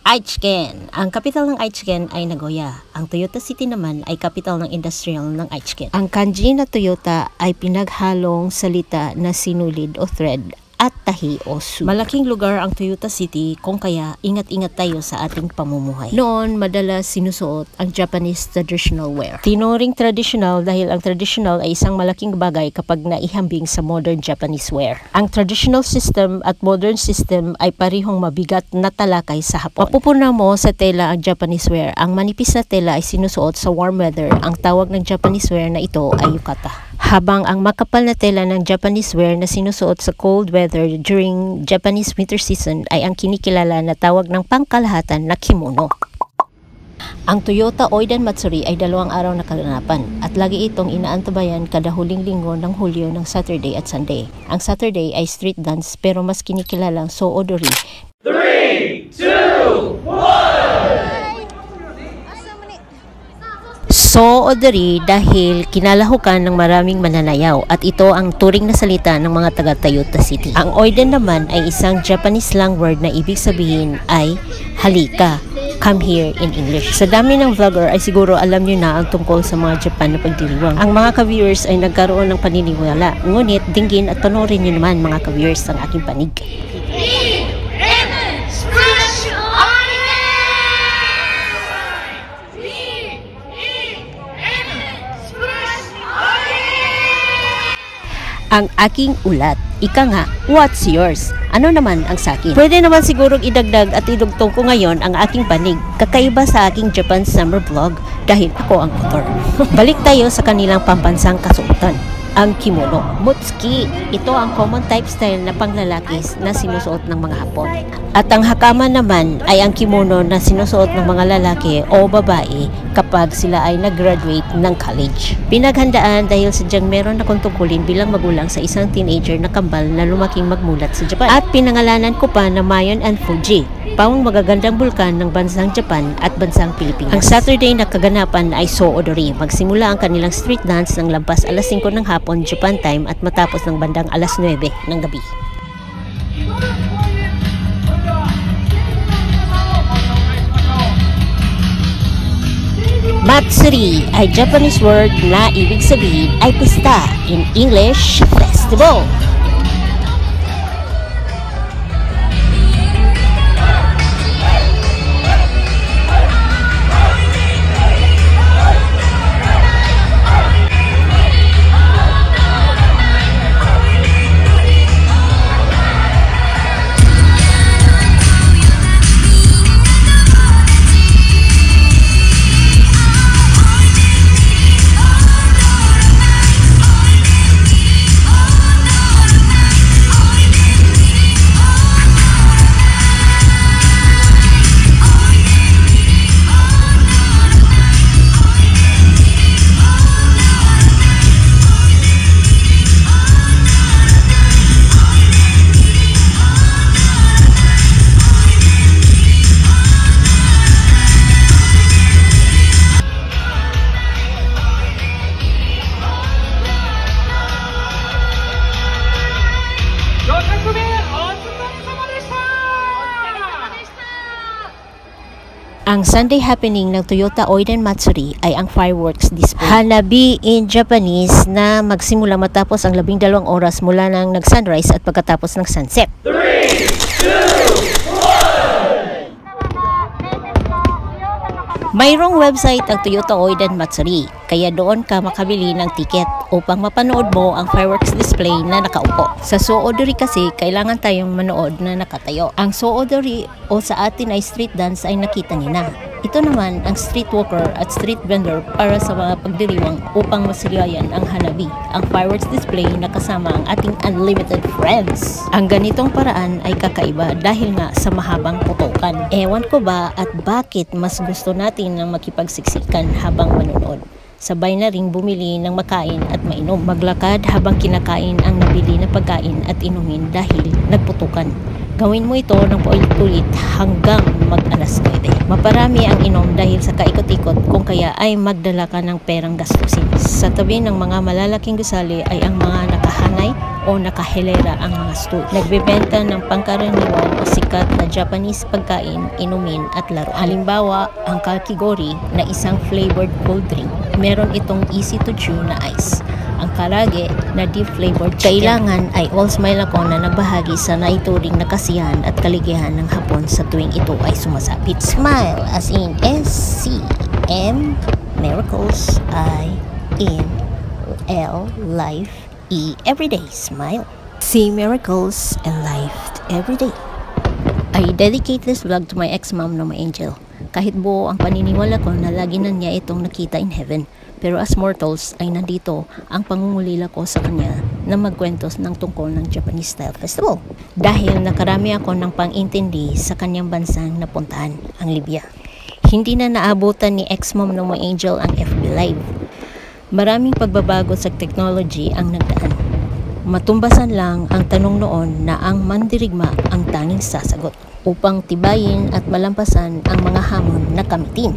Aichiken. Ang kapital ng Aichiken ay Nagoya. Ang Toyota City naman ay kapital ng industrial ng Aichiken. Ang kanji na Toyota ay pinaghalong salita na sinulid o thread at tahi o su. Malaking lugar ang Toyota City, kung kaya ingat-ingat tayo sa ating pamumuhay. Noon, madalas sinusuot ang Japanese traditional wear. Tinuring traditional dahil ang traditional ay isang malaking bagay kapag naihambing sa modern Japanese wear. Ang traditional system at modern system ay parihong mabigat na talakay sa hapon. Mapupuna mo sa tela ang Japanese wear. Ang manipis na tela ay sinusuot sa warm weather. Ang tawag ng Japanese wear na ito ay yukata. Habang ang makapal na tela ng Japanese wear na sinusuot sa cold weather during Japanese winter season ay ang kinikilala na tawag ng pangkalahatan na kimono. Ang Toyota Oiden Matsuri ay 2 araw na kaganapan at lagi itong inaantabayan kada huling linggo ng Hulyo ng Saturday at Sunday. Ang Saturday ay street dance pero mas kinikilalang Soodori. 3, 2, 1! Soodori dahil kinalahukan ng maraming mananayaw at ito ang turing na salita ng mga taga Toyota City. Ang Oiden naman ay isang Japanese slang word na ibig sabihin ay halika, come here in English. Sa dami ng vlogger ay siguro alam nyo na ang tungkol sa mga Japan na pagdiriwang. Ang mga ka-viewers ay nagkaroon ng paniniwala. Ngunit dinggin at panoorin nyo naman mga ka-viewers ang aking panig. Ang aking ulat. Ika nga, what's yours? Ano naman ang sakin? Pwede naman sigurong idagdag at idugtong ko ngayon ang aking panig. Kakaiba sa aking Japan Summer Vlog dahil ako ang author. Balik tayo sa kanilang pambansang kasuotan. Ang kimono. Mutsuki. Ito ang common type style na panglalaki na sinusuot ng mga Hapon. At ang hakama naman ay ang kimono na sinusuot ng mga lalaki o babae kapag sila ay nag-graduate ng college. Pinaghandaan dahil sadyang meron akong tungkulin bilang magulang sa isang teenager na kambal na lumaking magmulat sa Japan. At pinangalanan ko pa na Mayon and Fuji, pawang magagandang bulkan ng bansang Japan at bansang Pilipinas. Ang Saturday na kaganapan ay Soodori. Magsimula ang kanilang street dance ng lampas alas 5 ng hapon Japan time at matapos ng bandang alas 9 ng gabi. Matsuri ay Japanese word na ibig sabihin ay pista, in English, festival. Ang Sunday happening ng Toyota Oiden Matsuri ay ang fireworks display. Hanabi in Japanese na magsimula matapos ang 12 oras mula ng nag-sunrise at pagkatapos ng sunset. 3, 2, 1! Mayroong website ang Toyota Oiden Matsuri, kaya doon ka makabili ng tiket upang mapanood mo ang fireworks display na nakaupo. Sa Soodori kasi, kailangan tayong manood na nakatayo. Ang Soodori o sa atin ay street dance ay nakita niyo na. Ito naman ang street walker at street vendor para sa mga pagdiriwang upang masigayan ang hanabi, ang fireworks display na kasama ang ating unlimited friends. Ang ganitong paraan ay kakaiba dahil nga sa mahabang putukan. Ewan ko ba at bakit mas gusto natin na makipagsiksikan habang manonood. Sabay na ring bumili ng makain at mainom. Maglakad habang kinakain ang nabili na pagkain at inumin dahil nagputukan. Gawin mo ito ng paulit-ulit hanggang mag-alas 9. Maparami ang inom dahil sa kaikot-ikot, kung kaya ay magdala ka ng perang gastusin. Sa tabi ng mga malalaking gusali ay ang mga nakahanay o nakahilera ang mga stool. Nagbebenta ng pangkaraniwan o sikat na Japanese pagkain, inumin at laro. Halimbawa, ang Kakigori na isang flavored cold drink. Meron itong easy to chew na ice. Ang karage na deep flavored chicken. Kailangan ay all smile ako na nagbahagi sa naituring na kasiyahan at kaligayahan ng Hapon sa tuwing ito ay sumasapit. Smile as in S-C-M, miracles, I-N-L, life, E, everyday, smile. See miracles and life everyday. I dedicate this vlog to my ex-mom na my angel. Kahit buo ang paniniwala ko na lagi na niya itong nakita in heaven, pero as mortals ay nandito ang pangungulila ko sa kanya na magkwentos ng tungkol ng Japanese Style Festival. Dahil nakarami ako ng pang-intindi sa kanyang bansang napuntahan, ang Libya. Hindi na naabutan ni ex-mom na my angel ang FB Live. Maraming pagbabago sa technology ang nagdaan. Matumbasan lang ang tanong noon na ang mandirigma ang tanging sasagot upang tibayin at malampasan ang mga hamon na kamitin.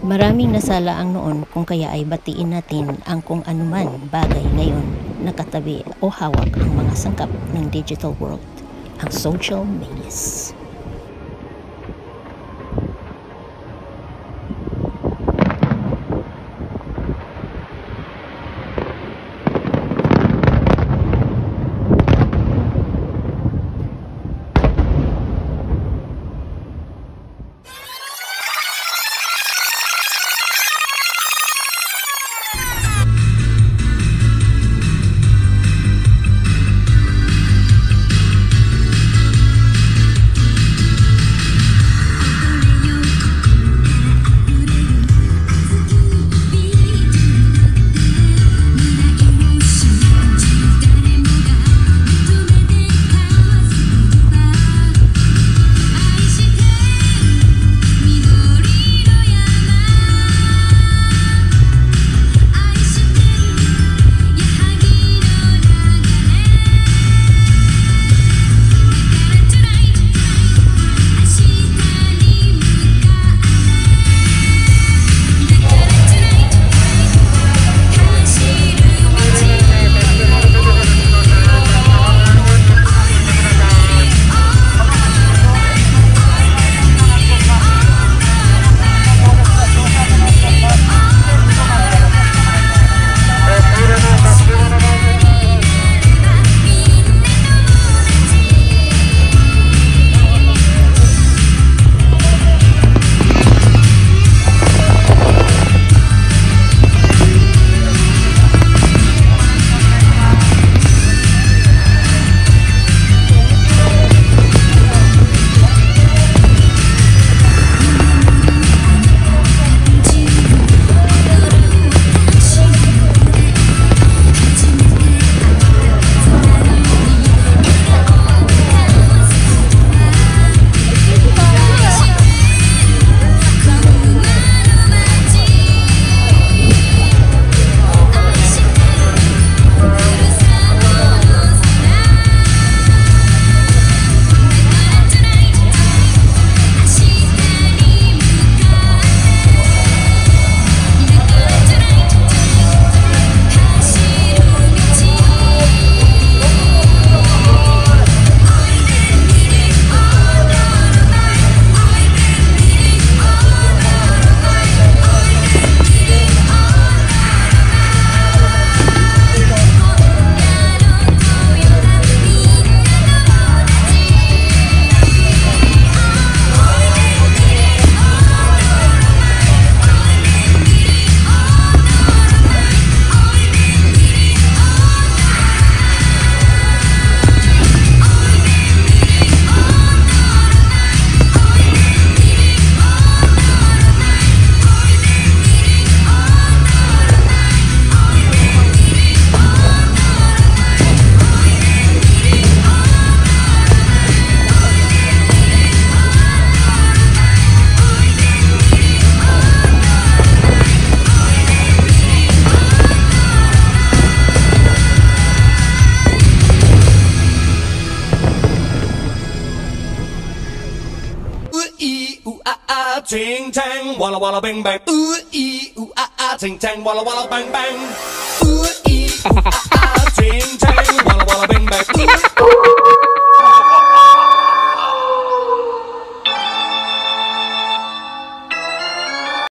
Maraming nasala ang noon kung kaya ay batiin natin ang kung anuman bagay ngayon nakatabi o hawak ang mga sangkap ng digital world, ang social medias. ting tang, walla walla bang bang. Ooh ee ooh ah ah, ting tang, walla walla bang bang. Ooh